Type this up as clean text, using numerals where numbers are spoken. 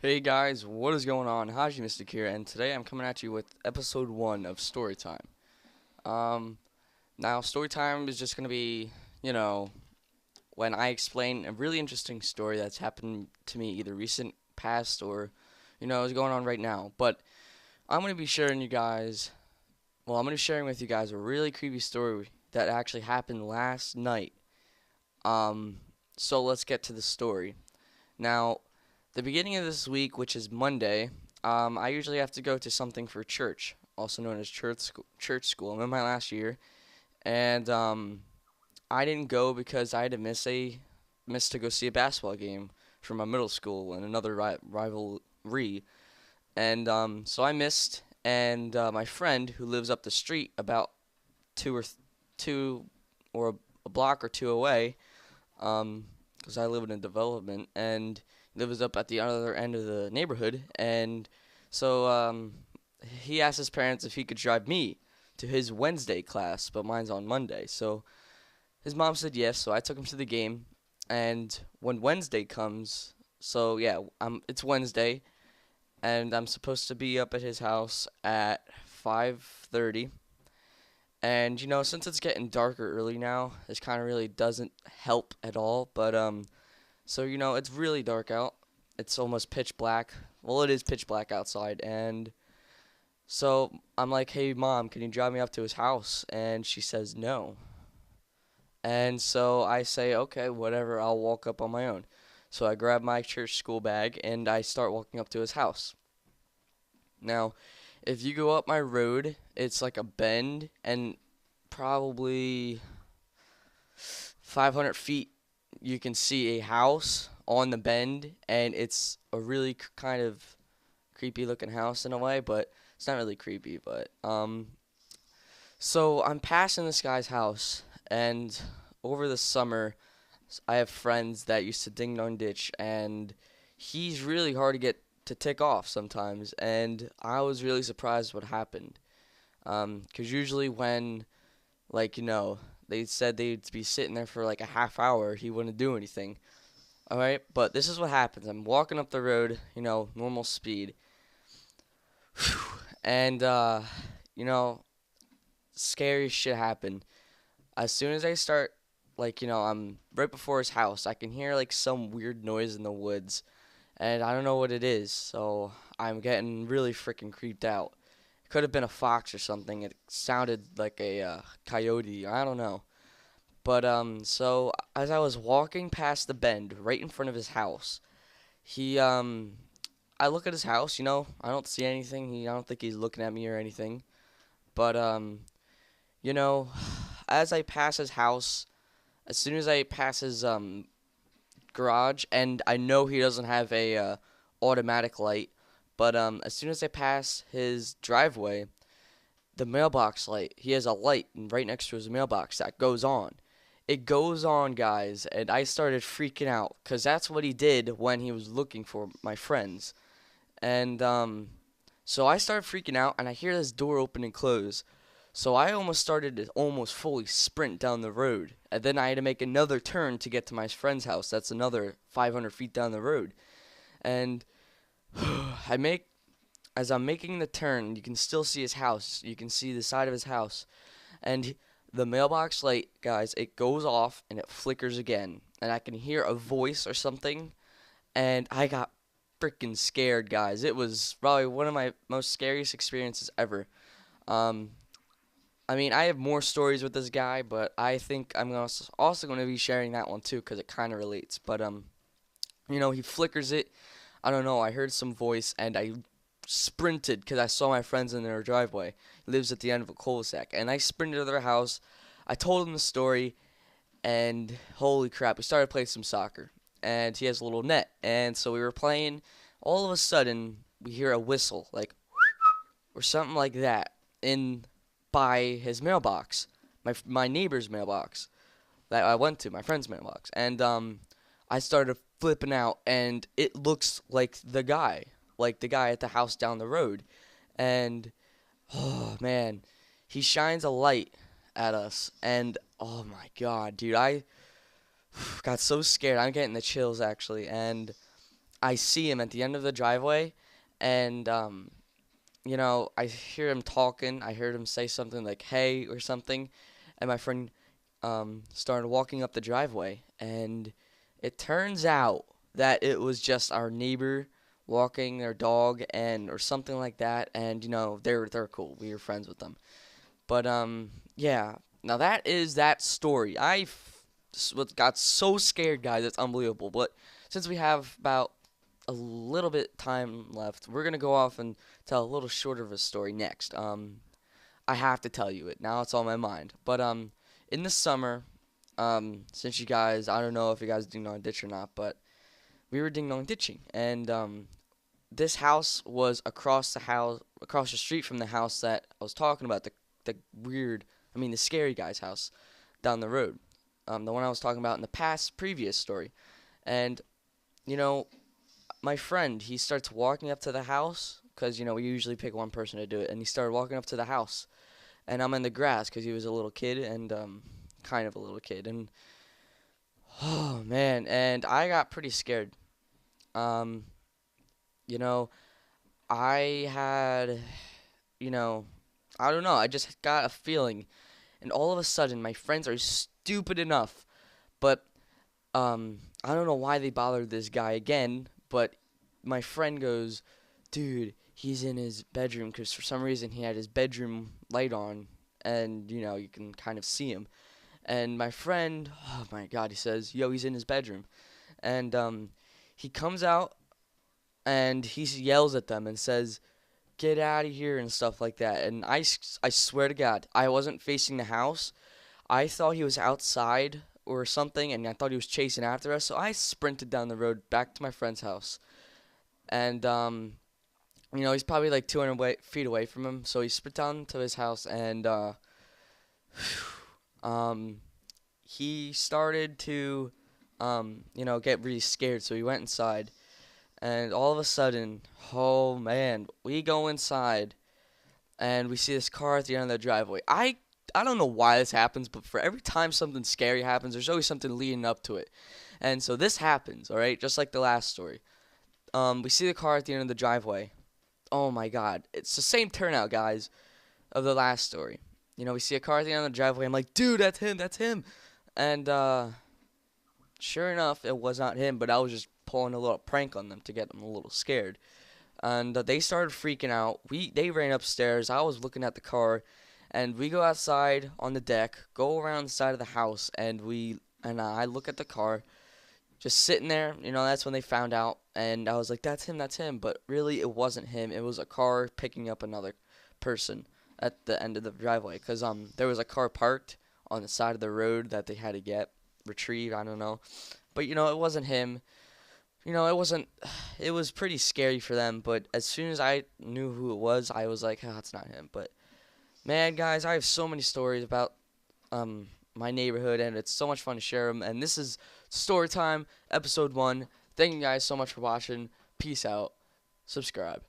Hey guys, what is going on? HAJI Mystic here, and today I'm coming at you with episode 1 of Storytime. Um, Now Storytime is just gonna be, you know, when I explain a really interesting story that's happened to me, either recent, past, or, is going on right now. But I'm gonna be sharing you guys, I'm gonna be sharing with you guys a really creepy story that actually happened last night. Um, so let's get to the story. Now, the beginning of this week, which is Monday, I usually have to go to something for church, also known as church school. I'm in my last year, and I didn't go because I had to miss to go see a basketball game from my middle school and another rivalry, and so I missed. And my friend who lives up the street, about two or th- two or a block or two away, because I live in a development, and lives up at the other end of the neighborhood. And so he asked his parents if he could drive me to his Wednesday class, but mine's on Monday. So his mom said yes, so I took him to the game. And when Wednesday comes, so yeah, it's Wednesday, and I'm supposed to be up at his house at 5:30. And since it's getting darker early now, this kind of really doesn't help at all. But so it's really dark out. It's almost pitch black. Well, it is pitch black outside, and so I'm like, "Hey, mom, can you drive me up to his house?" And she says no. And so I say, "Okay, whatever. I'll walk up on my own." So I grab my church school bag and I start walking up to his house. Now, if you go up my road, it's like a bend, and probably 500 feet, you can see a house on the bend, and it's a really kind of creepy looking house in a way, but it's not really creepy. But so I'm passing this guy's house, and over the summer, I have friends that used to ding dong ditch, and he's really hard to get to tick off sometimes, and I was really surprised what happened. 'Cause usually when, like, they said they'd be sitting there for like a half hour, he wouldn't do anything. All right, but this is what happens. I'm walking up the road, normal speed, and you know, scary shit happened. As soon as I start, like, I'm right before his house, I can hear like some weird noise in the woods, and I don't know what it is. So I'm getting really freaking creeped out. It could have been a fox or something. It sounded like a coyote. I don't know. But so as I was walking past the bend right in front of his house, he I look at his house. I don't see anything. I don't think he's looking at me or anything. But you know, as I pass his house, as soon as I pass his garage, and I know he doesn't have a automatic light, but as soon as I pass his driveway, the mailbox light, he has a light right next to his mailbox that goes on. It goes on, guys, and I started freaking out because that's what he did when he was looking for my friends. And so I started freaking out, and I hear this door open and close. So I almost started to almost fully sprint down the road, and then I had to make another turn to get to my friend's house. That's another 500 feet down the road. And I make as I'm making the turn, you can still see his house. You can see the side of his house. And the mailbox light, guys, it goes off and it flickers again. And I can hear a voice or something. And I got freaking scared, guys. It was probably one of my most scariest experiences ever. Um, I mean, I have more stories with this guy, but I think I'm also going to be sharing that one too because it kind of relates. But he flickers it. I don't know. I heard some voice and I sprinted because I saw my friends in their driveway. He lives at the end of a cul-de-sac, and I sprinted to their house. I told him the story, and holy crap, we started playing some soccer. And he has a little net, and so we were playing. All of a sudden, we hear a whistle, like or something like that, in by his mailbox, my neighbor's mailbox that I went to, my friend's mailbox, and I started flipping out, and it looks like the guy at the house down the road, and oh man, he shines a light at us, and oh my god, dude, I got so scared. I'm getting the chills actually, and I see him at the end of the driveway, and I hear him talking. I heard him say something like "Hey" or something, and my friend started walking up the driveway, and it turns out that it was just our neighbor walking their dog and or something like that, and they're cool. We were friends with them. But yeah. Now that is that story. Got so scared, guys. It's unbelievable. But since we have about a little bit time left, we're gonna go off and tell a little shorter of a story next. I have to tell you it. Now it's on my mind. But in the summer, since you guys, I don't know if you guys ding dong ditch or not, but we were ding dong ditching, and this house was across the street from the house that I was talking about, the weird, the scary guy's house down the road, the one I was talking about in the previous story, and you know, my friend, he starts walking up to the house because we usually pick one person to do it, and he started walking up to the house, and I'm in the grass because he was a little kid and kind of a little kid, and oh man, and I got pretty scared. Um, you know, I had, you know, I don't know. I just got a feeling, and all of a sudden, my friends are stupid enough. But I don't know why they bothered this guy again. But my friend goes, "Dude, he's in his bedroom because for some reason he had his bedroom light on, and you can kind of see him." And my friend, oh my God, he says, "Yo, he's in his bedroom," and he comes out and he yells at them and says, "Get out of here," and stuff like that. And I swear to God, I wasn't facing the house. I thought he was outside or something, and I thought he was chasing after us. So I sprinted down the road back to my friend's house. And, he's probably like 200 feet away from him. So he sprinted down to his house, and um, he started to, get really scared. So he went inside. And all of a sudden, oh man, we go inside and we see this car at the end of the driveway. I don't know why this happens, but for every time something scary happens, there's always something leading up to it. And so this happens, all right, just like the last story. We see the car at the end of the driveway. Oh my God, it's the same turnout, guys, of the last story. We see a car at the end of the driveway. I'm like, dude, that's him, that's him. And sure enough, it was not him, but I was just pulling a little prank on them to get them a little scared. And they started freaking out. They ran upstairs. I was looking at the car, and we go outside on the deck, go around the side of the house, and I look at the car, just sitting there. That's when they found out, and I was like, "That's him, that's him." But really, it wasn't him. It was a car picking up another person at the end of the driveway, because there was a car parked on the side of the road that they had to retrieve. I don't know, but it wasn't him. It wasn't. It was pretty scary for them, but as soon as I knew who it was, I was like, "Oh, it's not him." But man, guys, I have so many stories about my neighborhood, and it's so much fun to share them. And this is Storytime, episode 1. Thank you guys so much for watching. Peace out. Subscribe.